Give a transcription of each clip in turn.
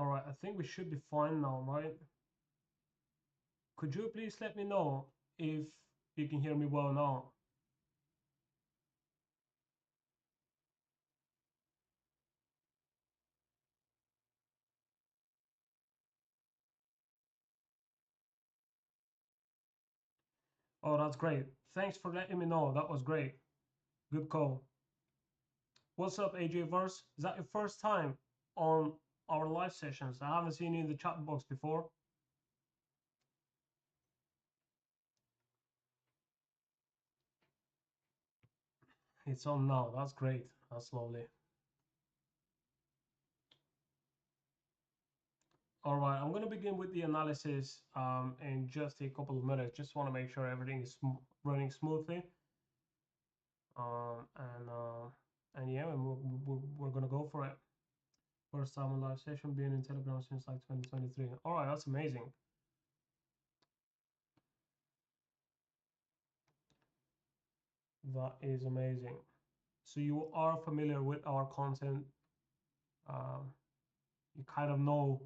All right, I think we should be fine now, right? Could you please let me know if you can hear me well now? Oh, that's great. Thanks for letting me know. That was great. Good call. What's up, AJ Verse? Is that your first time on our live sessions? I haven't seen you in the chat box before. It's on now. That's great. That's lovely. All right, I'm going to begin with the analysis in just a couple of minutes. Just want to make sure everything is running smoothly. And yeah, we're going to go for it. First time on live session, being in Telegram since like 2023. All right, that's amazing. That is amazing. So you are familiar with our content. Um, you kind of know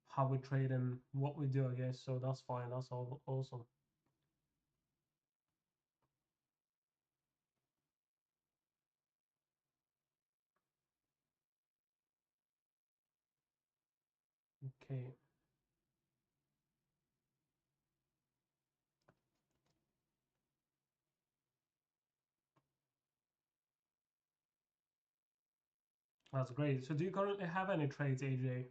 how we trade and what we do, I guess. So that's fine. That's all awesome. Okay. That's great. So do you currently have any trades, AJ?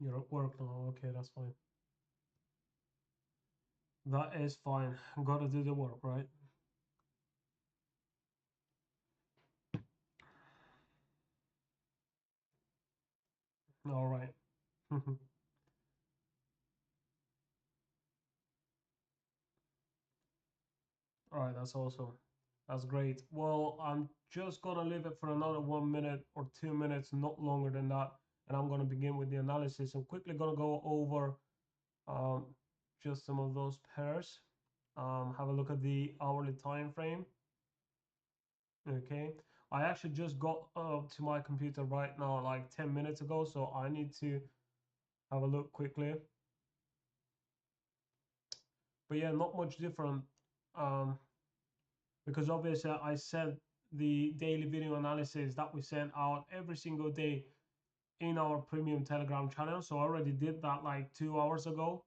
You're at work now. Okay, that's fine. That is fine. Gotta do the work, right? All right. All right, that's awesome. That's great. Well, I'm just gonna leave it for another 1 minute or 2 minutes, not longer than that, and I'm gonna begin with the analysis. I'm quickly gonna go over um, just some of those pairs. Have a look at the hourly time frame. Okay, I actually just got to my computer right now, like 10 minutes ago, so I need to have a look quickly. But yeah, not much different. Um, because obviously I sent the daily video analysis that we send out every single day in our premium Telegram channel. So I already did that like 2 hours ago.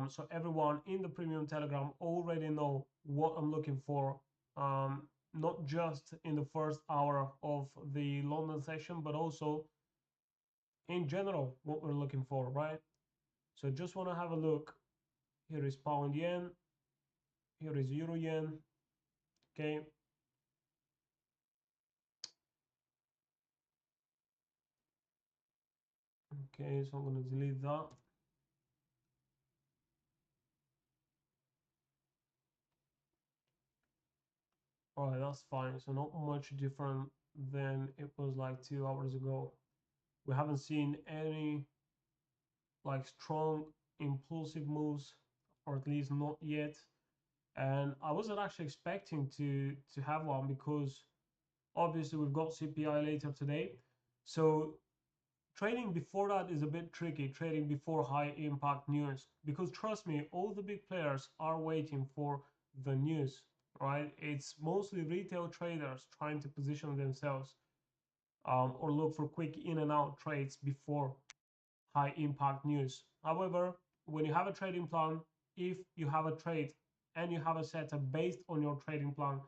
So everyone in the premium Telegram already know what I'm looking for, not just in the first hour of the London session, but also in general what we're looking for, right? So just want to have a look. Here is pound yen. Here is euro yen. Okay. Okay, so I'm going to delete that. All right, that's fine. So not much different than it was like 2 hours ago. We haven't seen any like strong impulsive moves, or at least not yet. And I wasn't actually expecting to have one because obviously we've got CPI later today. So trading before that is a bit tricky, trading before high impact news, because trust me, all the big players are waiting for the news, right? It's mostly retail traders trying to position themselves, or look for quick in and out trades before high impact news. However, when you have a trading plan, if you have a trade and you have a setup based on your trading plan,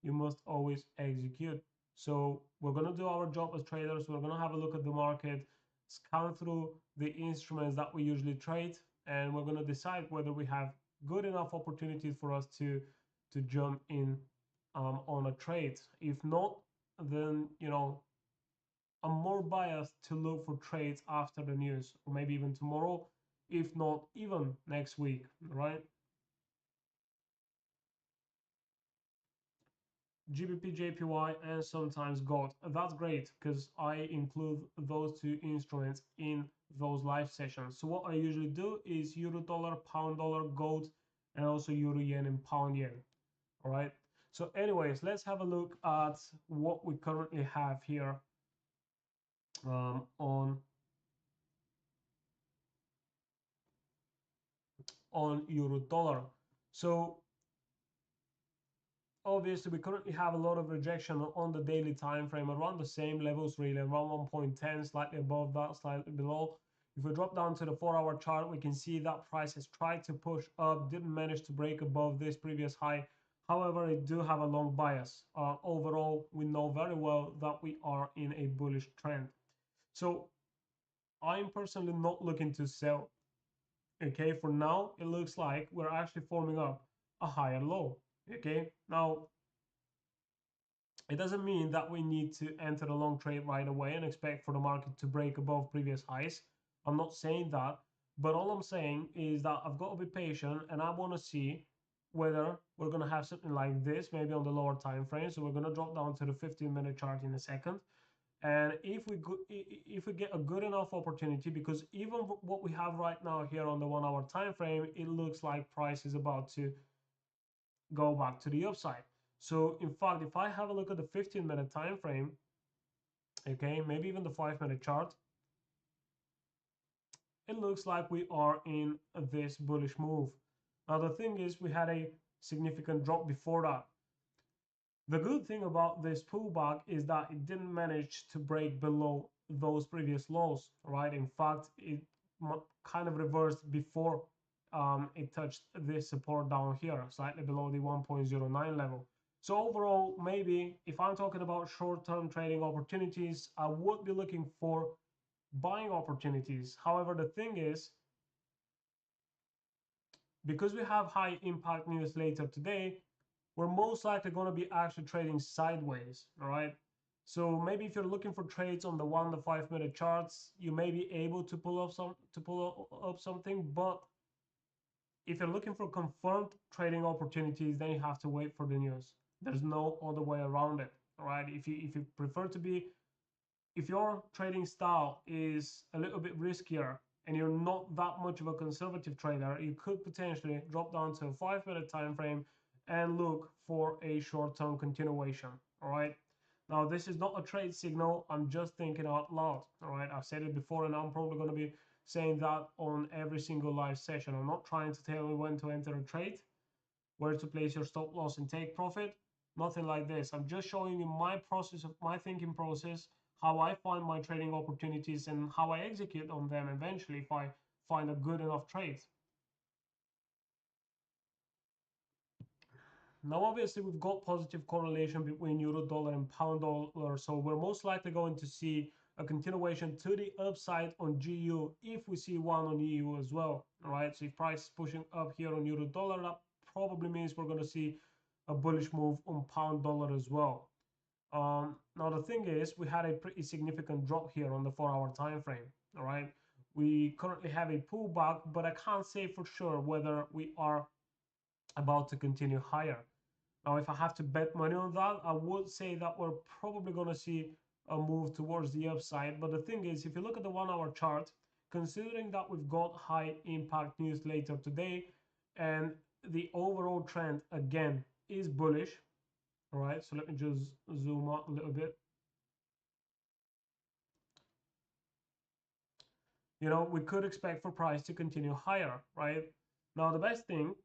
you must always execute. So we're going to do our job as traders. We're going to have a look at the market, scan through the instruments that we usually trade, and we're going to decide whether we have good enough opportunities for us to jump in on a trade. If not, then I'm more biased to look for trades after the news, or maybe even tomorrow, if not even next week, right? GBP, JPY, and sometimes gold. That's great because I include those two instruments in those live sessions. So what I usually do is euro dollar, pound dollar, gold, and also euro yen and pound yen. All right. So anyways, let's have a look at what we currently have here on euro dollar. So obviously we currently have a lot of rejection on the daily time frame around the same levels, really around 1.10, slightly above that, slightly below. If we drop down to the 4-hour chart, we can see that price has tried to push up, didn't manage to break above this previous high. However, it do have a long bias. Overall, we know very well that we are in a bullish trend. So I'm personally not looking to sell. Okay, for now, it looks like we're actually forming up a higher low. Okay, now it doesn't mean that we need to enter a long trade right away and expect for the market to break above previous highs. I'm not saying that, but all I'm saying is that I've got to be patient and I want to see whether we're going to have something like this, maybe on the lower time frame. So we're going to drop down to the 15-minute chart in a second. And if we get a good enough opportunity, because even what we have right now here on the 1-hour time frame, it looks like price is about to go back to the upside. So in fact, if I have a look at the 15-minute time frame, okay, maybe even the 5-minute chart, it looks like we are in this bullish move. Now the thing is, we had a significant drop before that. The good thing about this pullback is that it didn't manage to break below those previous lows, right? In fact, it kind of reversed before it touched this support down here, slightly below the 1.09 level. So overall, maybe if I'm talking about short-term trading opportunities, I would be looking for buying opportunities. However, the thing is, because we have high impact news later today, we're most likely going to be actually trading sideways, all right? So maybe if you're looking for trades on the 1 to 5-minute charts, you may be able to pull up something, but if you're looking for confirmed trading opportunities, then you have to wait for the news. There's no other way around it, all right? If you prefer to be, if your trading style is a little bit riskier and you're not that much of a conservative trader, you could potentially drop down to a 5-minute time frame and look for a short-term continuation. All right. Now, this is not a trade signal. I'm just thinking out loud. All right. I've said it before, and I'm probably going to be saying that on every single live session. I'm not trying to tell you when to enter a trade, where to place your stop loss and take profit. Nothing like this. I'm just showing you my process of my thinking process, how I find my trading opportunities and how I execute on them eventually if I find a good enough trade. Now, obviously, we've got positive correlation between euro dollar and pound dollar, so we're most likely going to see a continuation to the upside on GU if we see one on EU as well. All right, so if price is pushing up here on euro dollar, that probably means we're going to see a bullish move on pound dollar as well. Now the thing is, we had a pretty significant drop here on the 4-hour time frame. All right, we currently have a pullback, but I can't say for sure whether we are about to continue higher. Now, if I have to bet money on that, I would say that we're probably going to see a move towards the upside. But the thing is, if you look at the 1-hour chart, considering that we've got high impact news later today, and the overall trend again is bullish. All right, so let me just zoom out a little bit. You know, we could expect for price to continue higher, right? Now, the best thing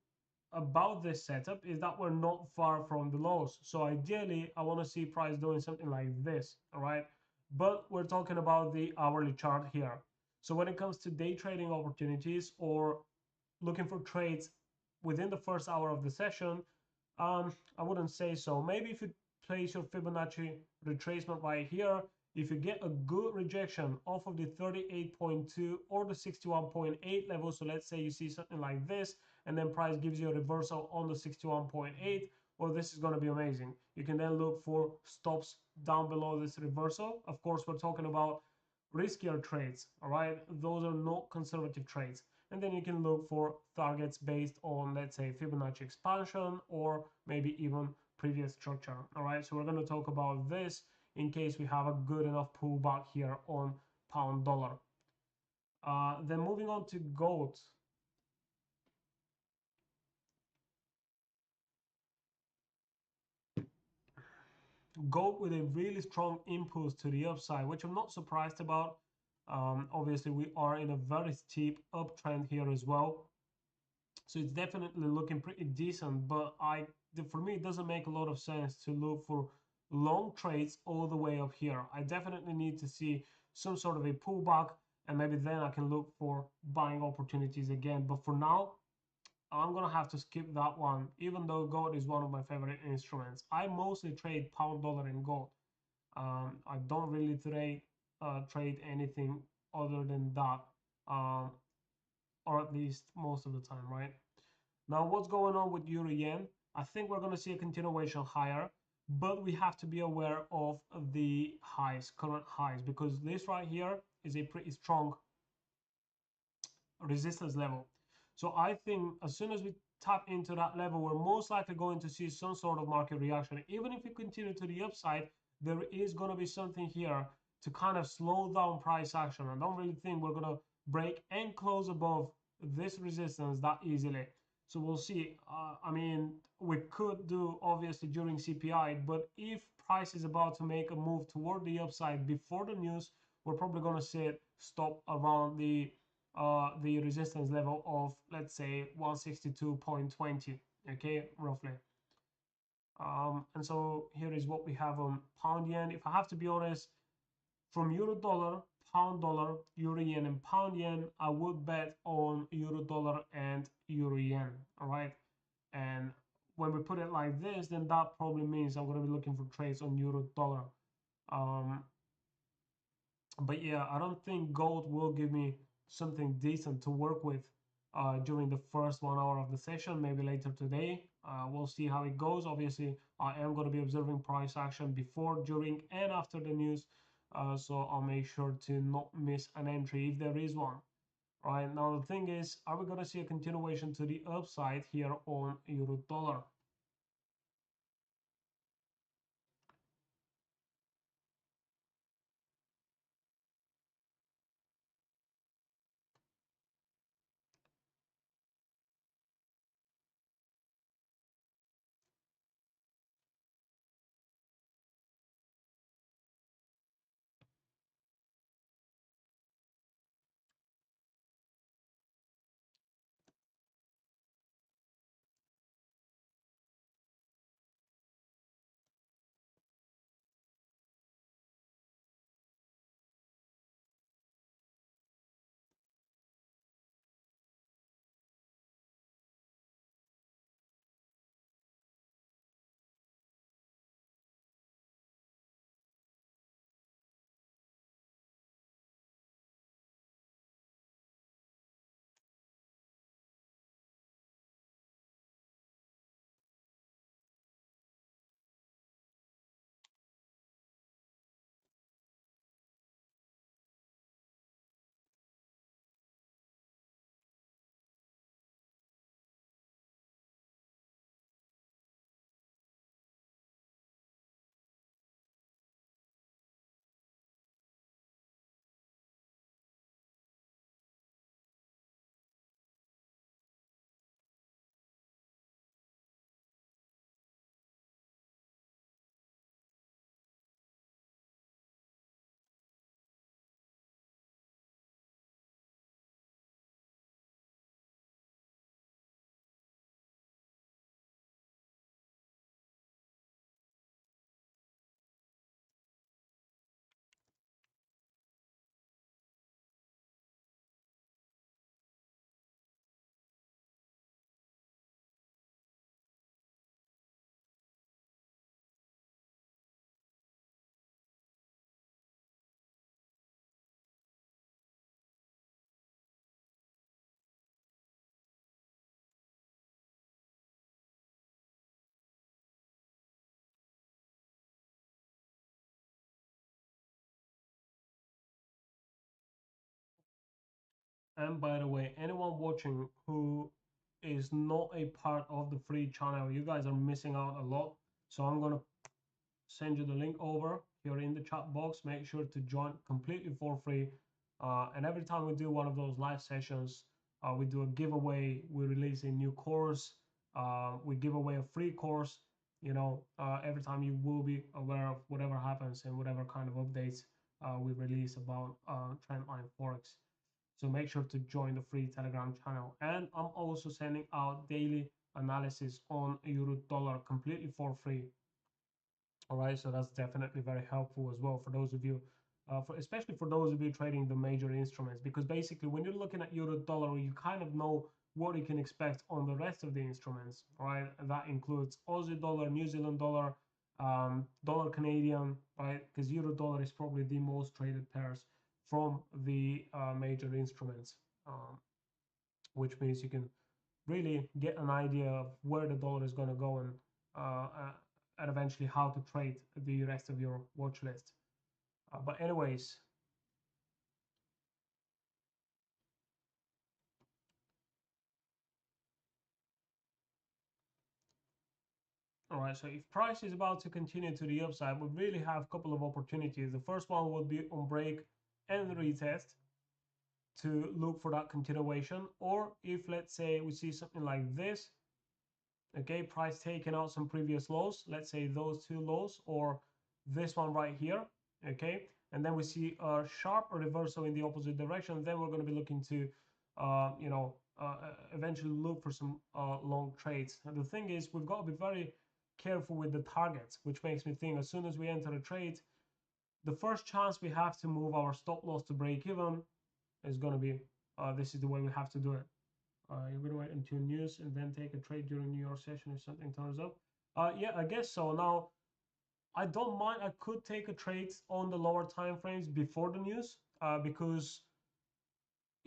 about this setup is that we're not far from the lows. So ideally, I want to see price doing something like this, all right? But we're talking about the hourly chart here. So when it comes to day trading opportunities or looking for trades within the first hour of the session, I wouldn't say so. Maybe if you place your Fibonacci retracement right here, if you get a good rejection off of the 38.2 or the 61.8 level, so let's say you see something like this, and then price gives you a reversal on the 61.8, well, this is going to be amazing. You can then look for stops down below this reversal. Of course, we're talking about riskier trades, all right? Those are not conservative trades. And then you can look for targets based on, let's say, Fibonacci expansion or maybe even previous structure. All right, so we're going to talk about this in case we have a good enough pullback here on pound dollar. Then moving on to gold. Gold with a really strong impulse to the upside, which I'm not surprised about. Obviously, we are in a very steep uptrend here as well, so it's definitely looking pretty decent. But for me, it doesn't make a lot of sense to look for long trades all the way up here. I definitely need to see some sort of a pullback, and maybe then I can look for buying opportunities again. But for now, I'm gonna have to skip that one, even though gold is one of my favorite instruments. I mostly trade pound, dollar, and gold. I don't really trade anything other than that, um, or at least most of the time, right? Now, what's going on with euro yen? I think we're gonna see a continuation higher, but we have to be aware of the highs, current highs, because this right here is a pretty strong resistance level. So I think as soon as we tap into that level, we're most likely going to see some sort of market reaction. Even if we continue to the upside, there is going to be something here to kind of slow down price action. I don't really think we're going to break and close above this resistance that easily. So we'll see. I mean, we could do obviously during CPI, but if price is about to make a move toward the upside before the news, we're probably going to see it stop around the resistance level of, let's say, 162.20, okay, roughly. And so here is what we have on pound yen. If I have to be honest, from euro dollar, pound dollar, euro yen, and pound yen, I would bet on euro dollar and euro yen. All right, and when we put it like this, then that probably means I'm going to be looking for trades on euro dollar. But yeah, I don't think gold will give me something decent to work with during the first 1 hour of the session. Maybe later today. We'll see how it goes. Obviously, I am going to be observing price action before, during, and after the news. So I'll make sure to not miss an entry if there is one. Right now, the thing is, are we going to see a continuation to the upside here on euro dollar? And by the way, anyone watching who is not a part of the free channel, you guys are missing out a lot. So I'm gonna send you the link over here in the chat box. Make sure to join completely for free. And every time we do one of those live sessions, we do a giveaway. We release a new course. We give away a free course. Every time you will be aware of whatever happens and whatever kind of updates we release about Trendline Forex. So make sure to join the free Telegram channel. And I'm also sending out daily analysis on euro dollar completely for free. All right, so that's definitely very helpful as well for those of you, especially for those of you trading the major instruments, because basically when you're looking at euro dollar, you kind of know what you can expect on the rest of the instruments, right? That includes Aussie dollar, New Zealand dollar, dollar Canadian, right? Because euro dollar is probably the most traded pairs from the major instruments, which means you can really get an idea of where the dollar is going to go uh, uh, and eventually how to trade the rest of your watch list. But anyways, all right, so if price is about to continue to the upside, we really have a couple of opportunities. The first one will be on break and retest to look for that continuation. Or if, let's say, we see something like this, okay, price taking out some previous lows, let's say those two lows or this one right here, okay, and then we see a sharp reversal in the opposite direction, then we're going to be looking to eventually look for some long trades. And the thing is, we've got to be very careful with the targets, which makes me think as soon as we enter a trade, the first chance we have to move our stop loss to break even is going to be this is the way we have to do it. You're going to wait until news and then take a trade during New York session if something turns up. Yeah, I guess so. Now, I don't mind. I could take a trade on the lower time frames before the news because,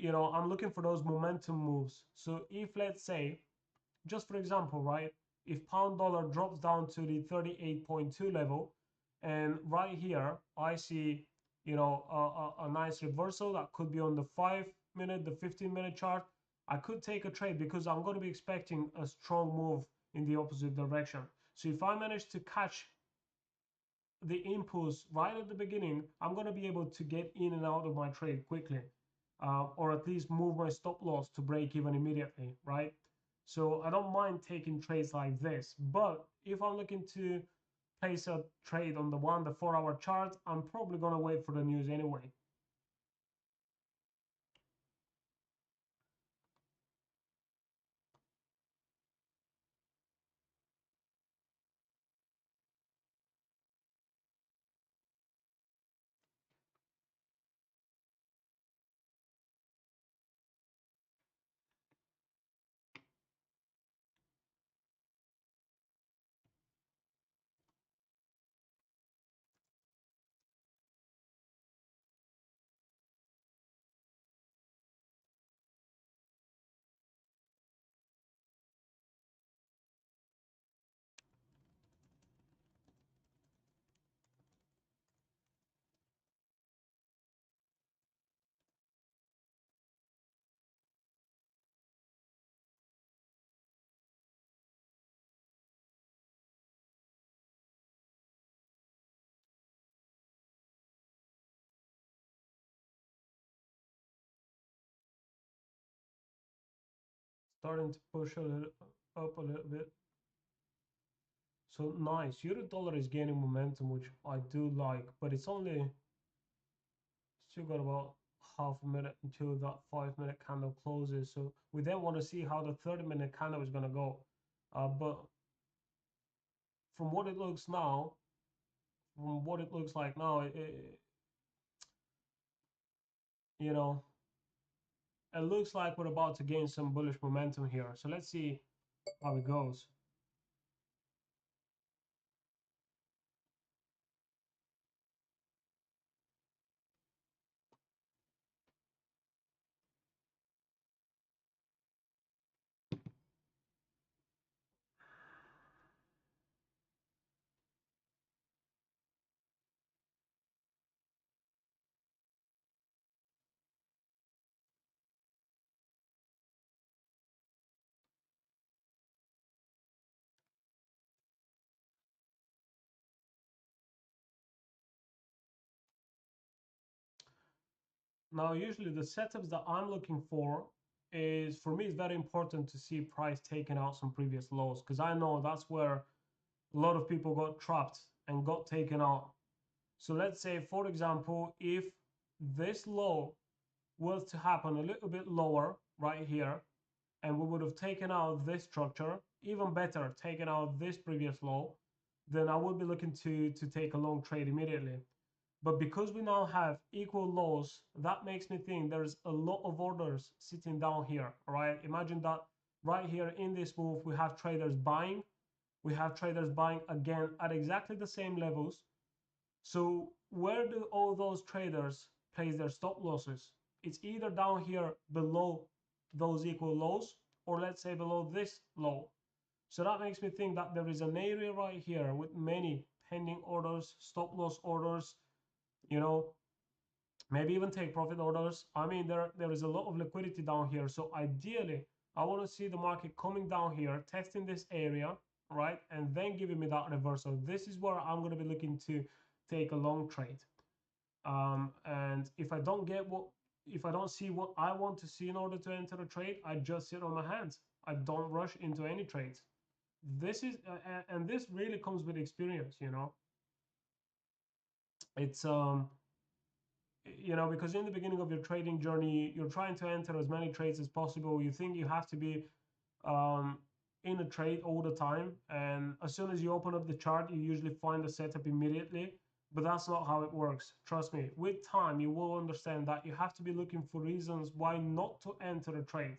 I'm looking for those momentum moves. So if, let's say, just for example, right, if pound dollar drops down to the 38.2 level, and right here I see, a nice reversal that could be on the 5-minute, the 15-minute chart, I could take a trade because I'm going to be expecting a strong move in the opposite direction. So if I manage to catch the impulse right at the beginning, I'm going to be able to get in and out of my trade quickly, or at least move my stop loss to break even immediately, right? So I don't mind taking trades like this. But if I'm looking to place a trade on the 4-hour chart, I'm probably going to wait for the news anyway. Starting to push a little up a little bit. So nice. Euro dollar is gaining momentum, which I do like, but it's only still got about half a minute until that 5-minute candle closes. So we then want to see how the 30-minute candle is going to go. But from what it looks now, from what it looks like now, you know, it looks like we're about to gain some bullish momentum here. So let's see how it goes. Now, usually the setups that I'm looking for is, for me, it's very important to see price taking out some previous lows, because I know that's where a lot of people got trapped and got taken out. So let's say, for example, if this low was to happen a little bit lower right here, and we would have taken out this structure, even better, taken out this previous low, then I would be looking to take a long trade immediately. But because we now have equal lows, that makes me think there's a lot of orders sitting down here, right? Imagine that right here in this move, we have traders buying. We have traders buying again at exactly the same levels. So where do all those traders place their stop losses? It's either down here below those equal lows, or let's say below this low. So that makes me think that there is an area right here with many pending orders, stop loss orders, you know, maybe even take profit orders. I mean, there is a lot of liquidity down here. So ideally, I want to see the market coming down here, testing this area, right? And then giving me that reversal. This is where I'm going to be looking to take a long trade. And if I don't see what I want to see in order to enter a trade, I just sit on my hands. I don't rush into any trades. This is, and this really comes with experience, you know. It's you know, because in the beginning of your trading journey, you're trying to enter as many trades as possible. You think you have to be um, in a trade all the time, and as soon as you open up the chart, you usually find the setup immediately. But that's not how it works. Trust me, with time, you will understand that you have to be looking for reasons why not to enter a trade,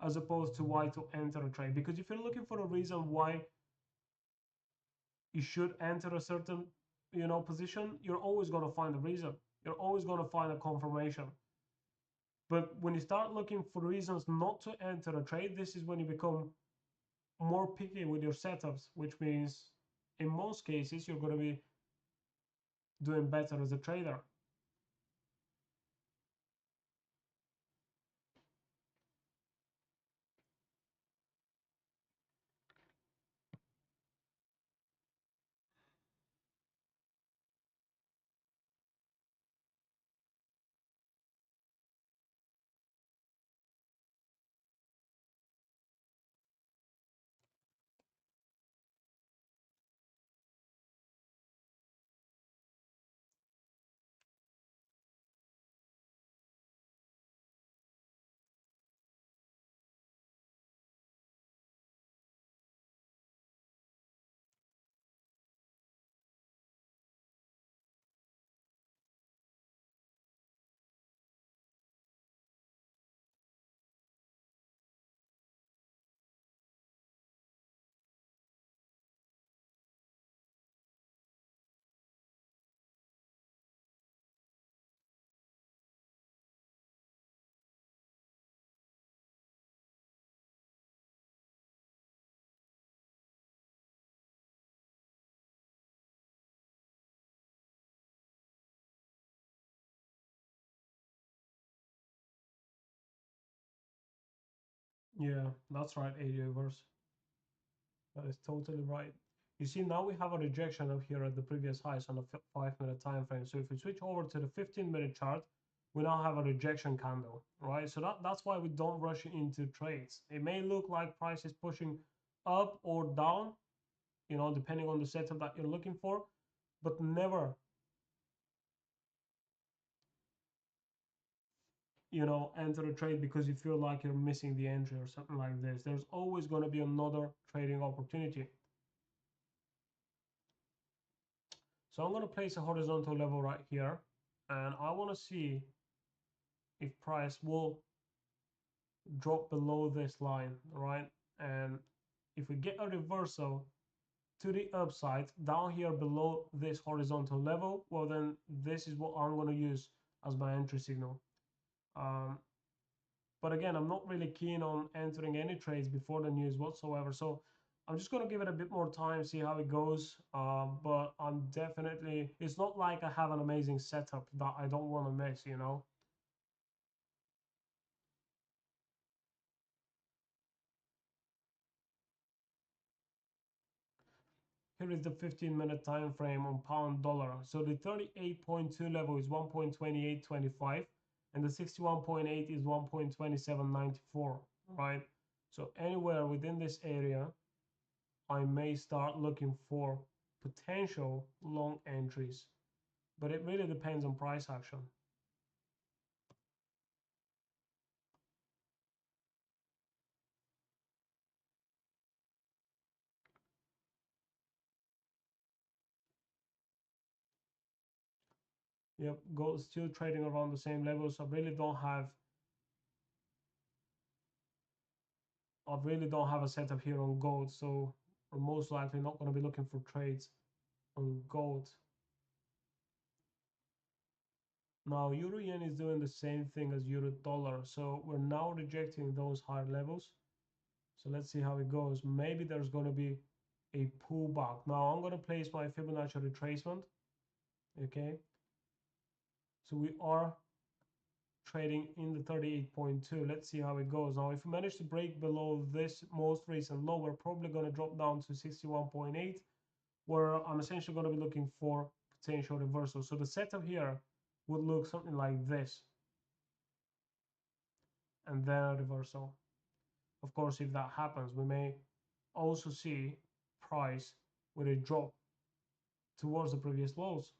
as opposed to why to enter a trade. Because if you're looking for a reason why you should enter a certain, you know, position, you're always going to find a reason. You're always going to find a confirmation. But when you start looking for reasons not to enter a trade, this is when you become more picky with your setups, which means in most cases you're going to be doing better as a trader. Yeah, that's right, 80 hours. That is totally right. You see, now we have a rejection up here at the previous highs on a 5 minute time frame. So if we switch over to the 15-minute chart, we now have a rejection candle, right? So that's why we don't rush into trades. It may look like price is pushing up or down, you know, depending on the setup that you're looking for, but never, you know, enter a trade because you feel like you're missing the entry or something like this. There's always going to be another trading opportunity. So I'm going to place a horizontal level right here, and I want to see if price will drop below this line, right? And if we get a reversal to the upside down here below this horizontal level, well, then this is what I'm going to use as my entry signal. Um, but again, I'm not really keen on entering any trades before the news whatsoever. So I'm just going to give it a bit more time, see how it goes. But I'm definitely, it's not like I have an amazing setup that I don't want to miss, you know? Here is the 15-minute time frame on pound dollar. So the 38.2 level is 1.2825, and the 61.8 is 1.2794, right? So anywhere within this area, I may start looking for potential long entries, but it really depends on price action. Yep, gold is still trading around the same levels. I really don't have a setup here on gold, so we're most likely not going to be looking for trades on gold. Now euro yen is doing the same thing as euro dollar, so we're now rejecting those higher levels. So let's see how it goes. Maybe there's going to be a pullback. Now I'm going to place my Fibonacci retracement. Okay, so we are trading in the 38.2. Let's see how it goes. Now if we manage to break below this most recent low, we're probably going to drop down to 61.8, where I'm essentially going to be looking for potential reversal. So the setup here would look something like this, and then a reversal. Of course, if that happens, we may also see price with a drop towards the previous lows.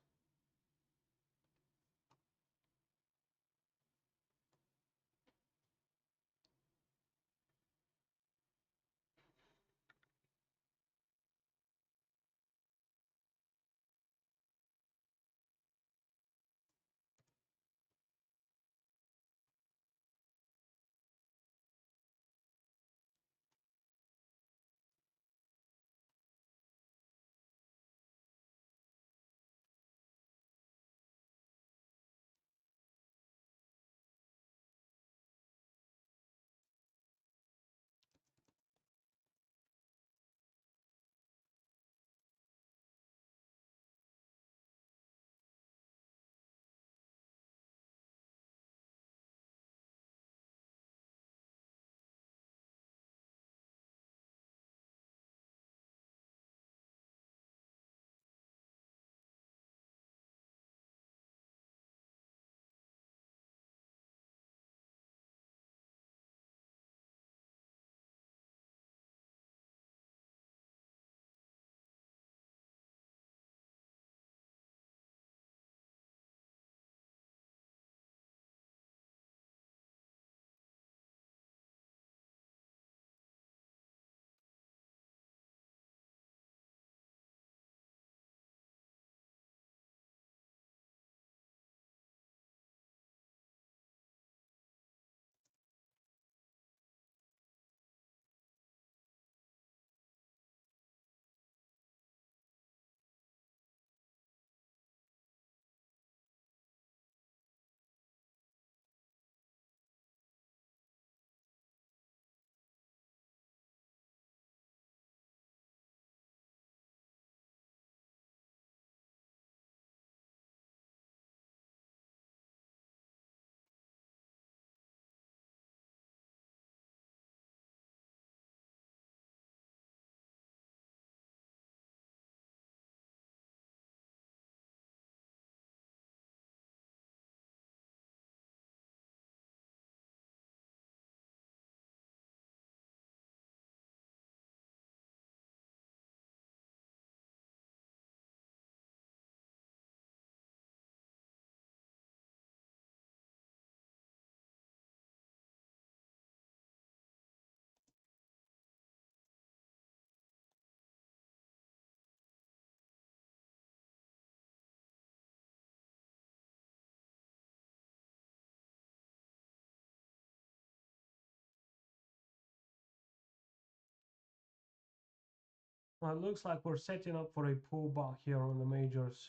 Well, it looks like we're setting up for a pullback here on the majors.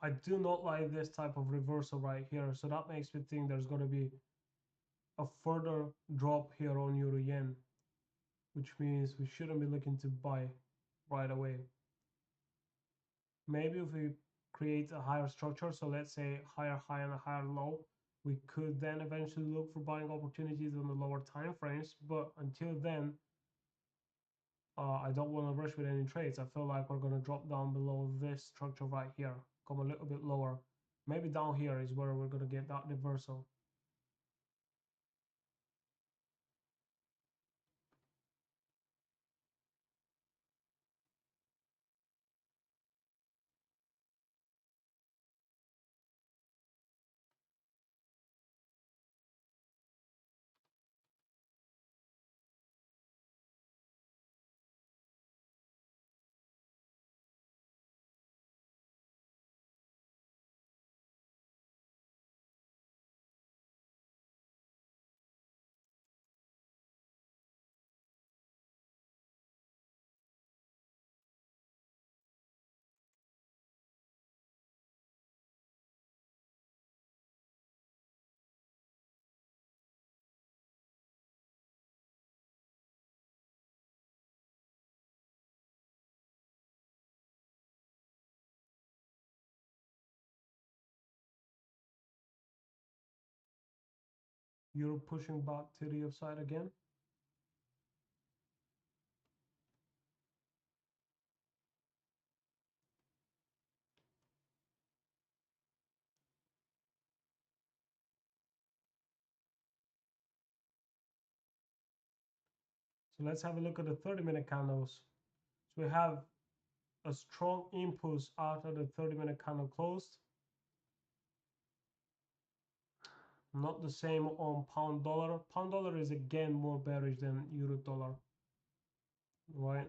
I do not like this type of reversal right here, so that makes me think there's going to be a further drop here on euro yen, which means we shouldn't be looking to buy right away. Maybe if we create a higher structure, so let's say higher high and a higher low, we could then eventually look for buying opportunities on the lower time frames. But until then, I don't want to rush with any trades. I feel like we're going to drop down below this structure right here, come a little bit lower. Maybe down here is where we're going to get that reversal. Euro pushing back to the upside again. So let's have a look at the 30-minute candles. So we have a strong impulse after the 30-minute candle closed. Not the same on pound dollar. Pound dollar is again more bearish than euro dollar, right?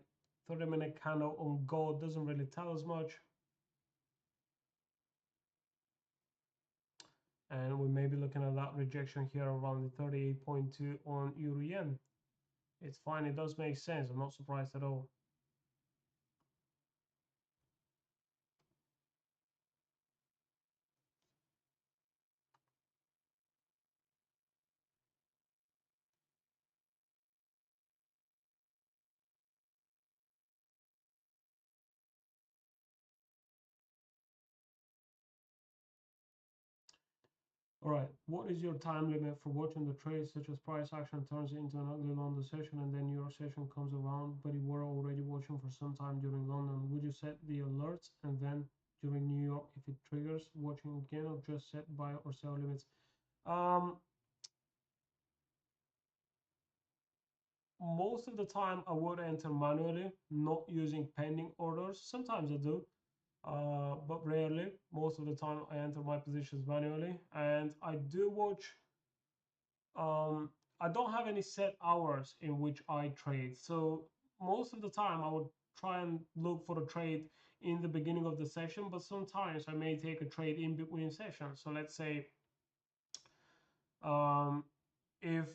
30-minute candle on gold doesn't really tell us much. And we may be looking at that rejection here around the 38.2 on euro yen. It's fine, it does make sense. I'm not surprised at all. All right, what is your time limit for watching the trades, such as price action turns into an ugly London session and then your session comes around, but you were already watching for some time during London? Would you set the alerts and then during New York, if it triggers, watching again, or just set buy or sell limits? Most of the time I would enter manually, not using pending orders. Sometimes I do, but rarely. Most of the time I enter my positions manually, and I do watch. I don't have any set hours in which I trade, so most of the time I would try and look for a trade in the beginning of the session, but sometimes I may take a trade in between sessions. So let's say if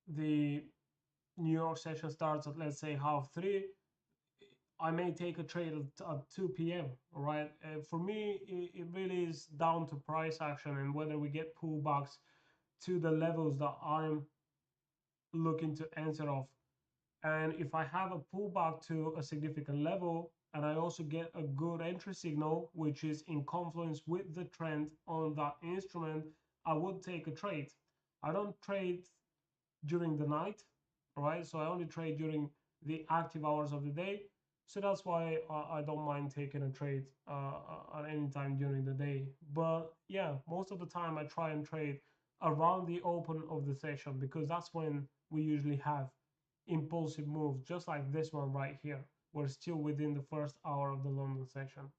the New York session starts at, let's say, half three, I may take a trade at 2 p.m. Right? For me, it really is down to price action and whether we get pullbacks to the levels that I'm looking to enter off. And if I have a pullback to a significant level and I also get a good entry signal, which is in confluence with the trend on that instrument, I would take a trade. I don't trade during the night, right? So I only trade during the active hours of the day. So that's why I don't mind taking a trade at any time during the day. But yeah, most of the time I try and trade around the open of the session because that's when we usually have impulsive moves, just like this one right here. We're still within the first hour of the London session.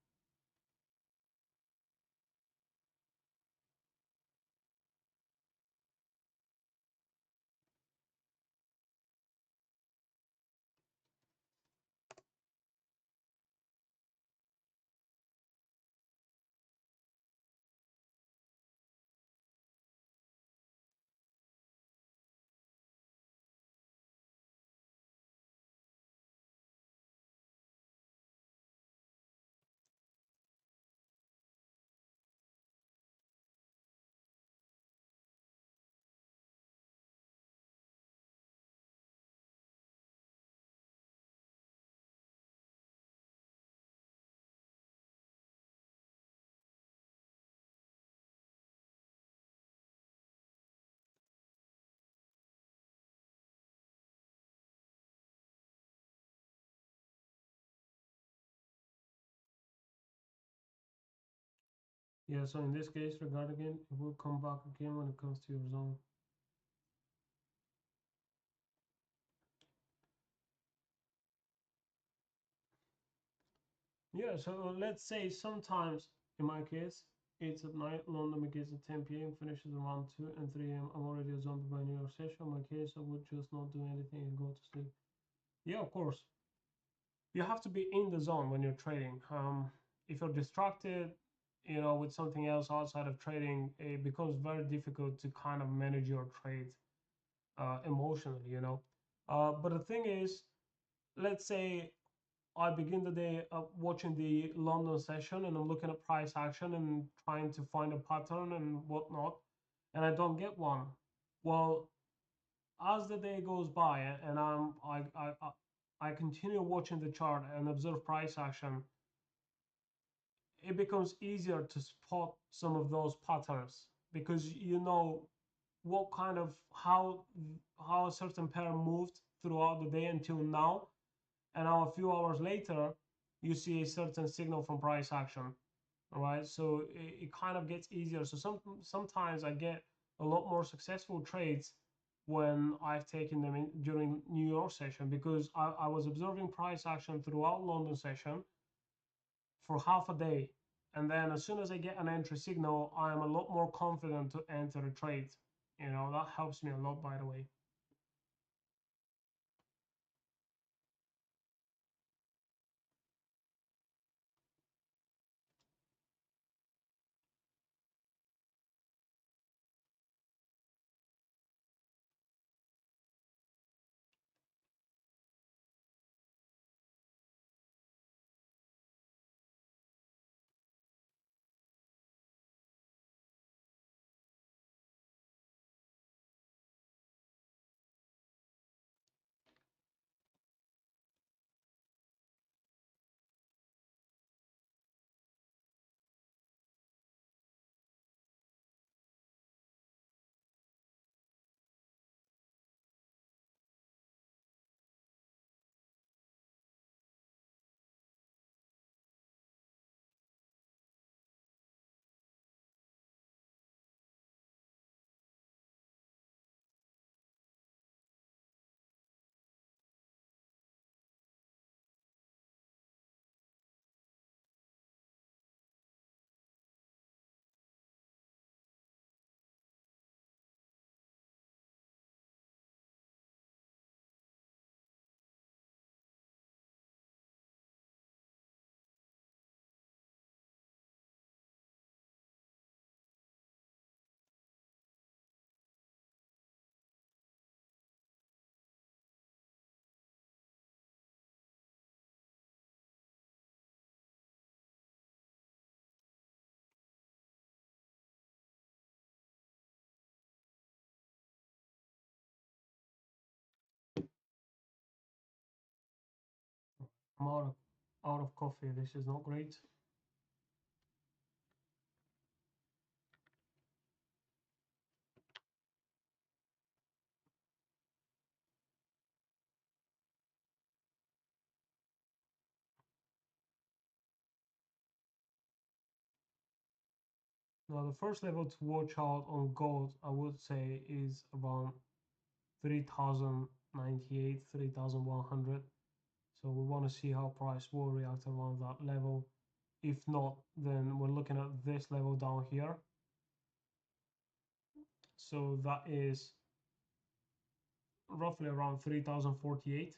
Yeah, so in this case, regard again, it will come back again when it comes to your zone. Yeah, so let's say sometimes, in my case, it's at night, London begins at 10 p.m., finishes around 2 and 3 a.m. I'm already a zombie by New York session. In my case, I would just not do anything and go to sleep. Yeah, of course. You have to be in the zone when you're trading. If you're distracted, with something else outside of trading, it becomes very difficult to kind of manage your trade emotionally. But the thing is, let's say I begin the day watching the London session and I'm looking at price action and trying to find a pattern and whatnot, and I don't get one. Well, as the day goes by and I continue watching the chart and observe price action, it becomes easier to spot some of those patterns because you know what kind of how a certain pair moved throughout the day until now, and now a few hours later you see a certain signal from price action. All right, so it kind of gets easier. So sometimes I get a lot more successful trades when I've taken them in during New York session because I was observing price action throughout London session for half a day, and then as soon as I get an entry signal, I'm a lot more confident to enter a trade. That helps me a lot, by the way. I'm out of coffee. This is not great. Now, the first level to watch out on gold, I would say, is around 3098, 3100. So we want to see how price will react around that level. If not, then we're looking at this level down here. So that is roughly around 3048.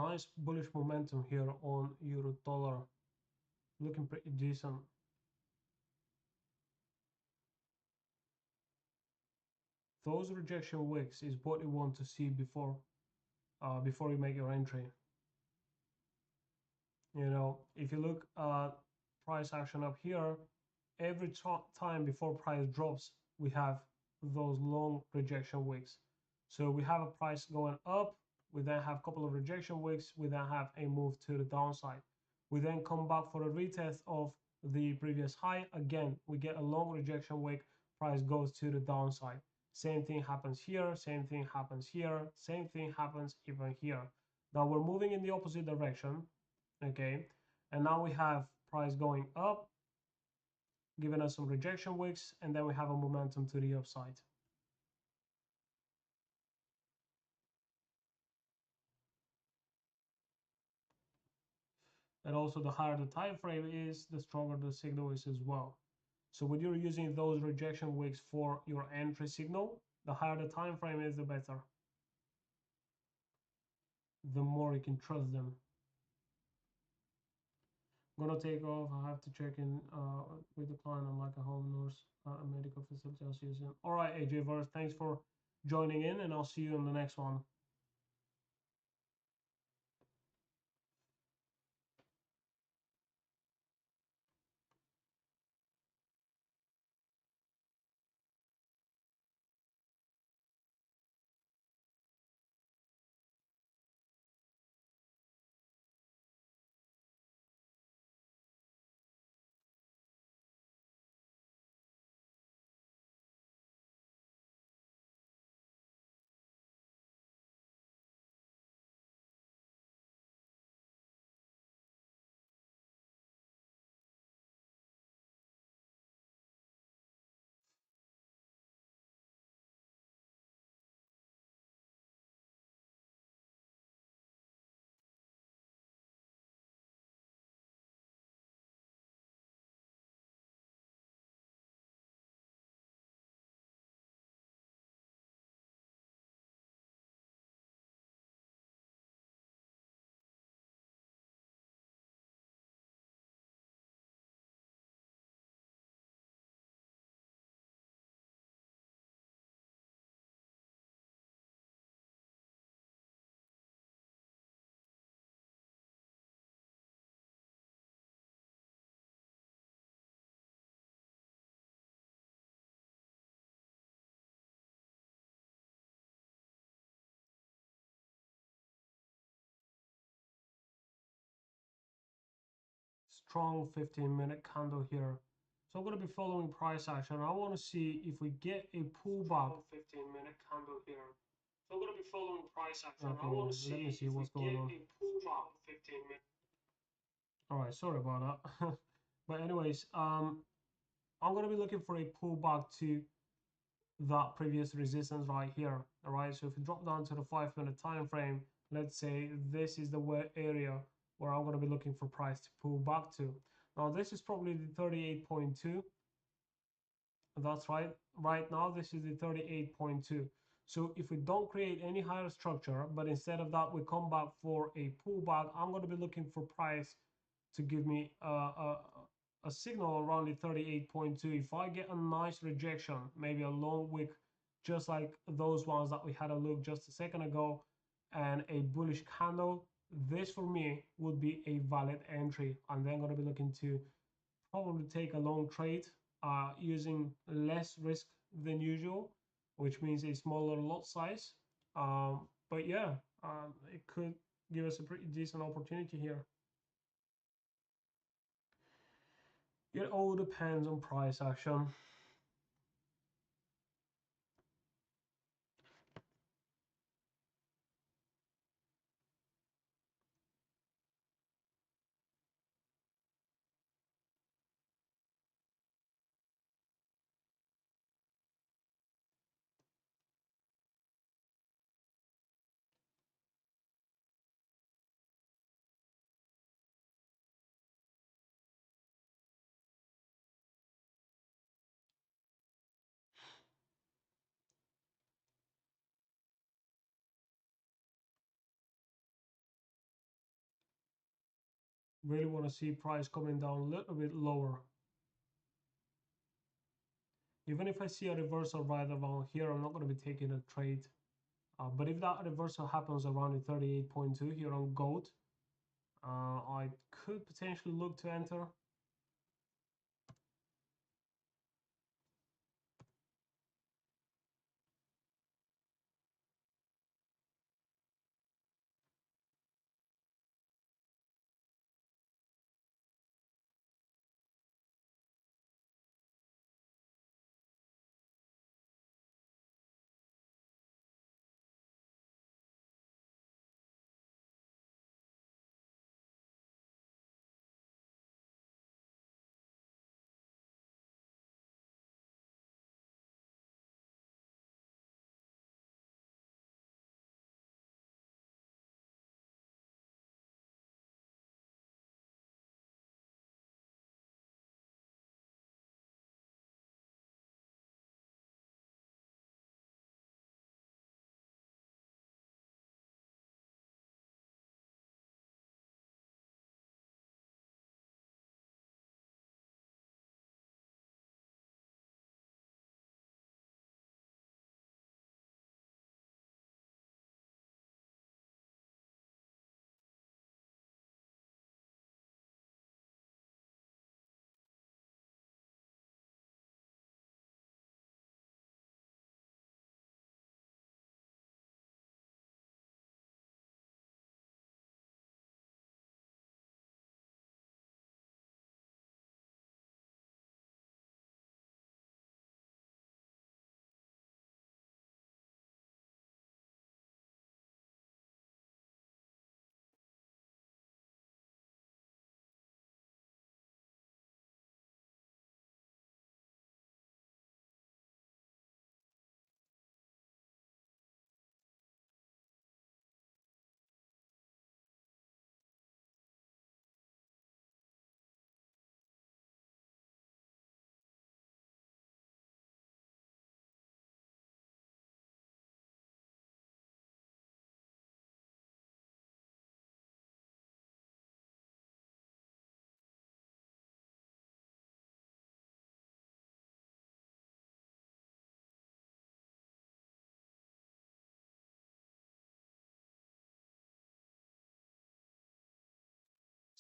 nice bullish momentum here on euro dollar, looking pretty decent. Those rejection wicks is what you want to see before you make your entry. You know, if you look at price action up here, every time before price drops, we have those long rejection wicks. So we have a price going up, we then have a couple of rejection wicks, we then have a move to the downside. We then come back for a retest of the previous high. Again, we get a long rejection wick, price goes to the downside. Same thing happens here, same thing happens here, same thing happens even here. Now we're moving in the opposite direction, okay? And now we have price going up, giving us some rejection wicks, and then we have a momentum to the upside. And also the higher the time frame is, the stronger the signal is as well. So when you're using those rejection wicks for your entry signal, the higher the time frame is, the better. The more you can trust them. I'm gonna take off. I have to check in with the client. I'm like a home nurse, a medical facility. I'll see you soon. All right, AJ Verse, thanks for joining in, and I'll see you in the next one. Strong 15-minute candle here. So I'm going to be following price action. I want to see if we get a pullback. 15-minute candle here. So I'm going to be following price action. Okay, I want to see, let me see what's going on. A pullback 15 minutes. All right, sorry about that. But anyways, I'm going to be looking for a pullback to that previous resistance right here. All right, so if you drop down to the 5-minute time frame, let's say this is the area where I'm going to be looking for price to pull back to. Now this is probably the 38.2. That's right. Right now this is the 38.2. So if we don't create any higher structure, but instead of that we come back for a pullback, I'm going to be looking for price to give me a signal around the 38.2. If I get a nice rejection, maybe a long wick, just like those ones that we had a look just a second ago, and a bullish candle, this for me would be a valid entry. And then going to be looking to probably take a long trade using less risk than usual, which means a smaller lot size. But yeah, it could give us a pretty decent opportunity here. It all depends on price action. Really want to see price coming down a little bit lower. Even if I see a reversal right around here, I'm not going to be taking a trade. But if that reversal happens around the 38.2 here on gold, I could potentially look to enter.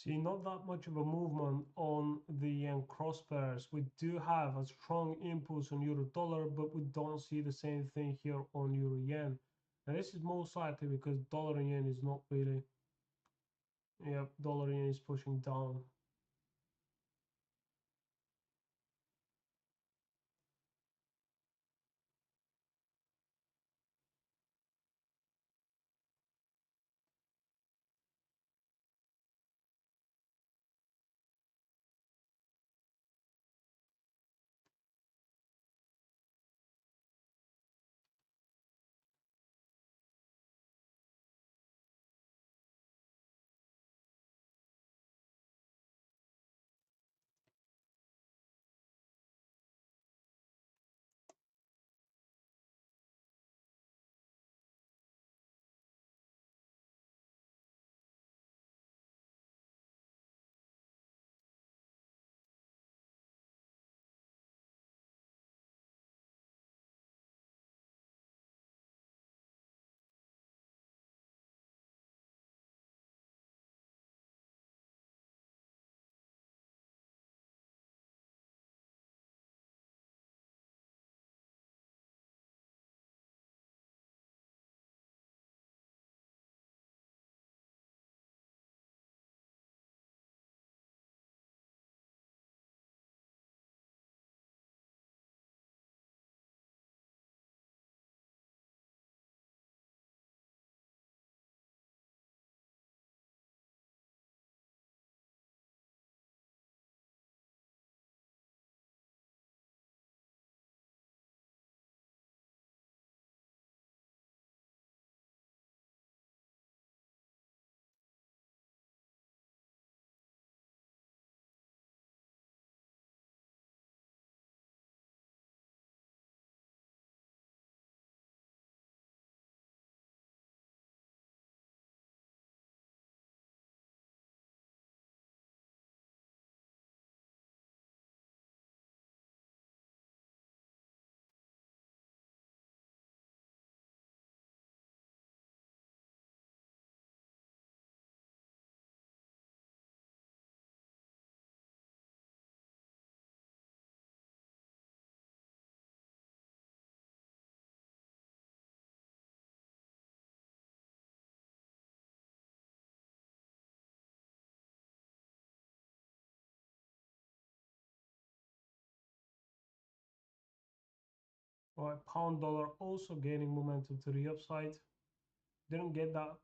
See, not that much of a movement on the yen cross pairs. We do have a strong impulse on euro dollar, but we don't see the same thing here on euro yen. And this is most likely because dollar and yen is not really, yep, dollar and yen is pushing down. All right, pound dollar also gaining momentum to the upside. Didn't get that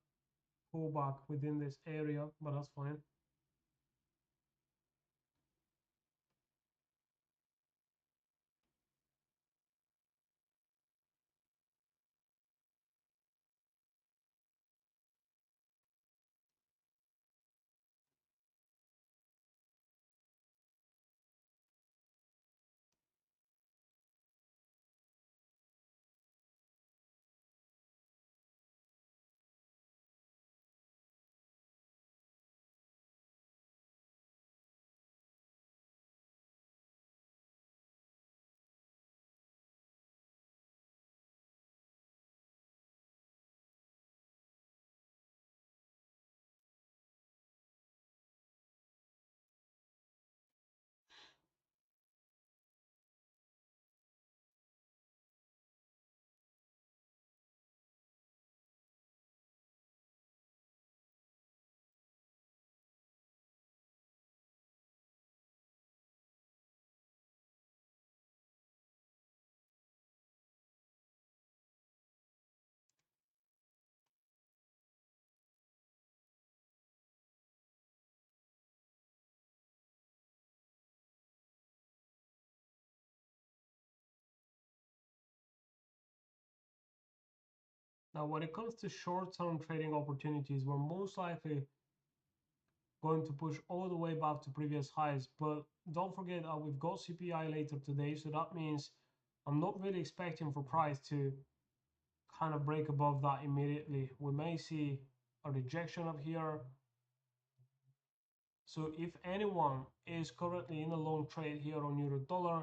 pullback within this area, but that's fine. Now, when it comes to short-term trading opportunities, we're most likely going to push all the way back to previous highs. But don't forget that we've got CPI later today, so that means I'm not really expecting for price to kind of break above that immediately. We may see a rejection up here. So if anyone is currently in a long trade here on euro dollar,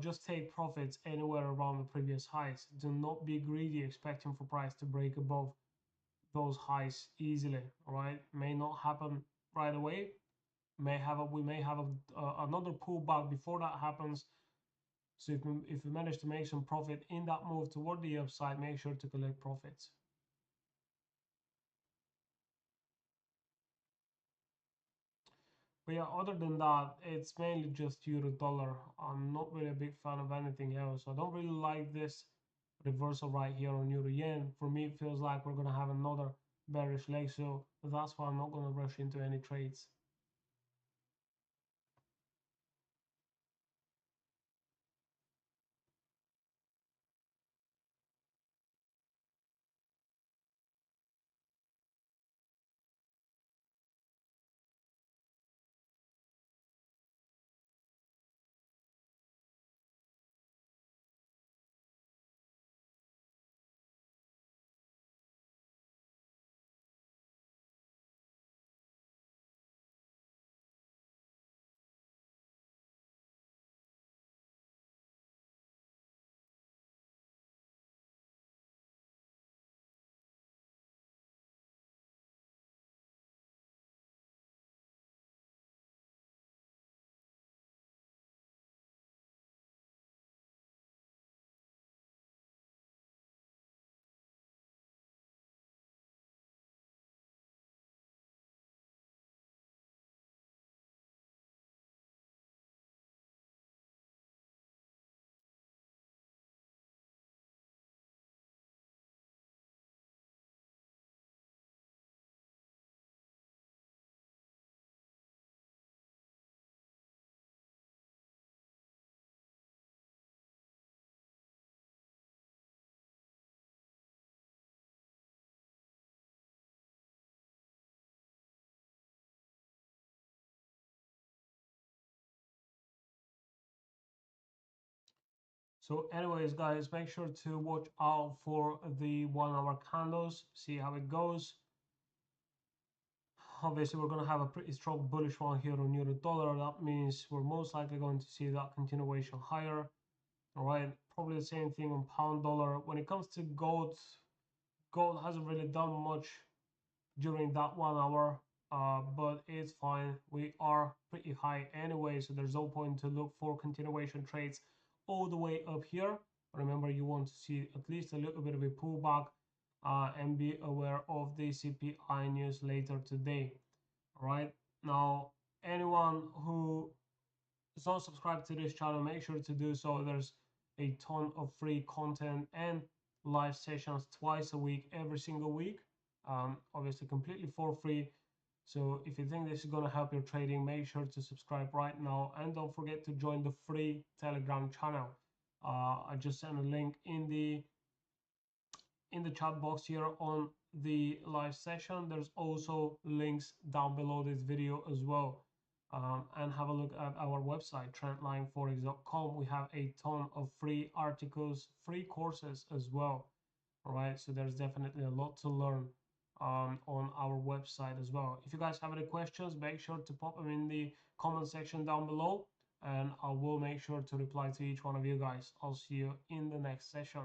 just take profits anywhere around the previous highs. Do not be greedy expecting for price to break above those highs easily. All right, may not happen right away. We may have another pullback before that happens. So if we manage to make some profit in that move toward the upside, make sure to collect profits. But yeah, other than that, it's mainly just euro dollar. I'm not really a big fan of anything else. I don't really like this reversal right here on euro yen. For me, it feels like we're going to have another bearish leg, so that's why I'm not going to rush into any trades. So anyways, guys, make sure to watch out for the 1 hour candles, see how it goes. Obviously, we're going to have a pretty strong bullish one here on euro dollar. That means we're most likely going to see that continuation higher. All right, probably the same thing on pound dollar. When it comes to gold, gold hasn't really done much during that 1 hour, but it's fine. We are pretty high anyway, so there's no point to look for continuation trades all the way up here. Remember, you want to see at least a little bit of a pullback, and be aware of the CPI news later today. All right, now anyone who is not subscribed to this channel, make sure to do so. There's a ton of free content and live sessions twice a week, every single week, obviously completely for free. So if you think this is going to help your trading, make sure to subscribe right now, and don't forget to join the free Telegram channel. I just sent a link in the chat box here on the live session. There's also links down below this video as well. And have a look at our website, trendlineforex.com. We have a ton of free articles, free courses as well. All right, so there's definitely a lot to learn on our website as well. If you guys have any questions, make sure to pop them in the comment section down below, and I will make sure to reply to each one of you guys. I'll see you in the next session.